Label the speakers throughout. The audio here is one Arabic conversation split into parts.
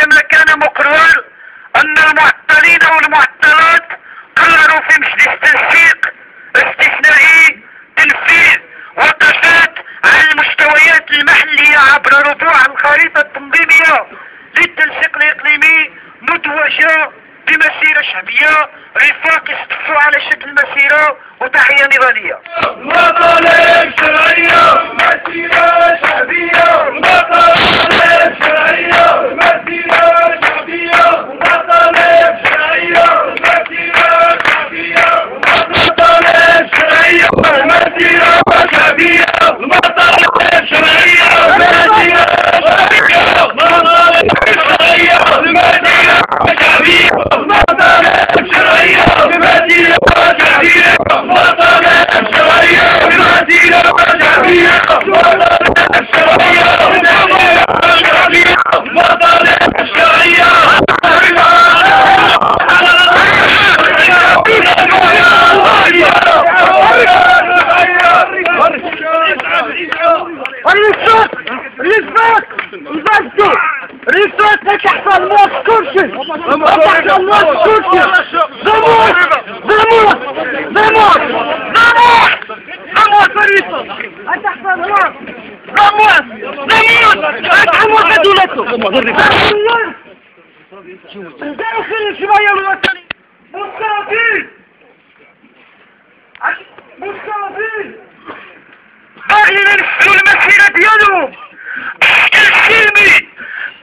Speaker 1: كما كان مقرر أن المعطلين والمعطلات قرروا في مجلس تنسيق استثنائي تنفيذ وقفات على المستويات المحلية عبر ربوع الخريطة التنظيمية للتنسيق الإقليمي مدوجة بمسيرة شعبية رفاق يصطفوا على شكل مسيرة وتحية نضالية.
Speaker 2: مطالب شرعية مسيرة شعبية، مطالب شرعية مسيرة شعبية، مطالب شرعية مسيرة شعبية، مطالب شرعية مسيرة شعبية، مطالب شرعية مسيرة شعبية، مطالب شرعية مسيرة شعبية، مطالب شرعية مسيرة شعبية، مطالب شرعية مسيرة شعبية، مطالب شرعية شعبية، مطالب شرعية
Speaker 1: ريفات لك احسن موت كرسي احسن موت كرسي زموت زموت زموت زموت زموت ريفات انت احسن موت زموت زموت انت موت دولته داخل شوية الوطني مستعدين مستعدين باغي ننفذوا المسيرة ديالهم السلمي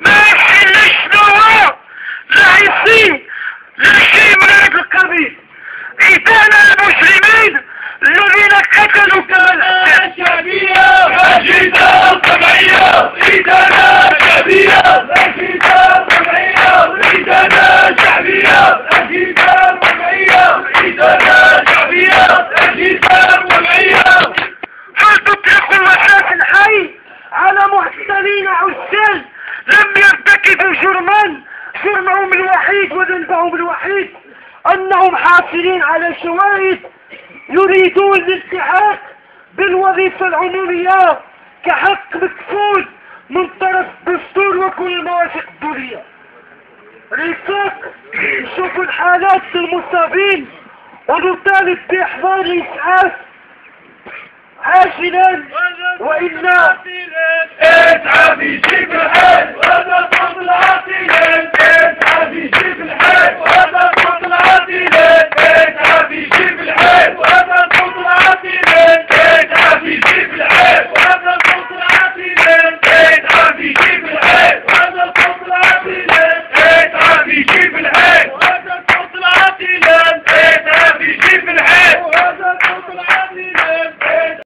Speaker 1: ما يحلش نوع العيسي لشي من هذا القبيل إذن المجرمين الذين قتلوا كمال
Speaker 2: شعبية مجيدة طبيعية إدانة شعبية مجيدة طبيعية إدانة شعبية مجيدة طبيعية إدانة شعبية مجيدة طبيعية.
Speaker 1: هل تطلق الوساط الحي على محتلين عسال لم يرتكبوا جرمهم الوحيد وذنبهم الوحيد أنهم حاصلين على شواهد يريدون الالتحاق بالوظيفة العمومية كحق مكفول من طرف الدستور وكل المواثيق الدولية. رفاق نشوفوا الحالات المصابين ونطالب بإحضار الإسعاف عاجلا وإلا
Speaker 2: اسعف